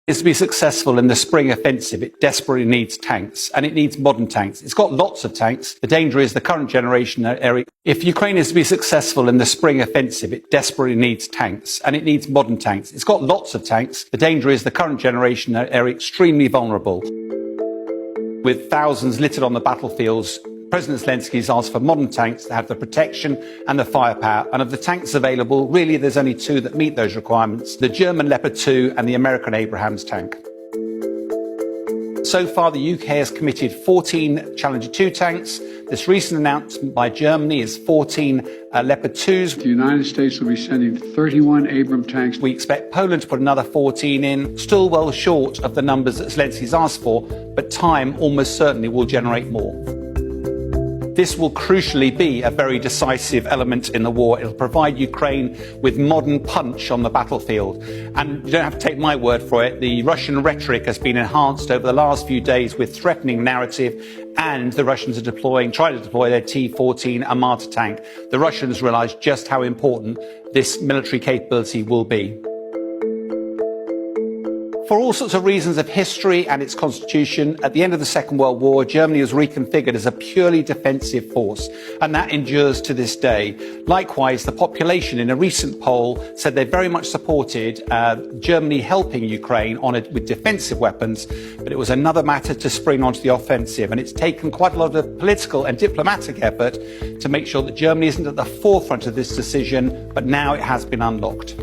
Is to be successful in the spring offensive, it desperately needs tanks, and it needs modern tanks. It's got lots of tanks. The danger is the current generation, Eric. If Ukraine is to be successful in the spring offensive, it desperately needs tanks, and it needs modern tanks. It's got lots of tanks. The danger is the current generation are extremely vulnerable. With thousands littered on the battlefields, President Zelensky has asked for modern tanks that have the protection and the firepower. And of the tanks available, really there's only two that meet those requirements: the German Leopard 2 and the American Abrams tank. So far, the UK has committed 14 Challenger 2 tanks. This recent announcement by Germany is 14 Leopard 2s. The United States will be sending 31 Abrams tanks. We expect Poland to put another 14 in, still well short of the numbers that Zelensky's asked for, but time almost certainly will generate more. This will crucially be a very decisive element in the war. It'll provide Ukraine with modern punch on the battlefield. And you don't have to take my word for it. The Russian rhetoric has been enhanced over the last few days with threatening narrative, and the Russians are trying to deploy their T-14 Armata tank. The Russians realise just how important this military capability will be. For all sorts of reasons of history and its constitution, at the end of the Second World War, Germany was reconfigured as a purely defensive force, and that endures to this day. Likewise, the population in a recent poll said they very much supported Germany helping Ukraine with defensive weapons, but it was another matter to spring onto the offensive, and it's taken quite a lot of political and diplomatic effort to make sure that Germany isn't at the forefront of this decision, but now it has been unlocked.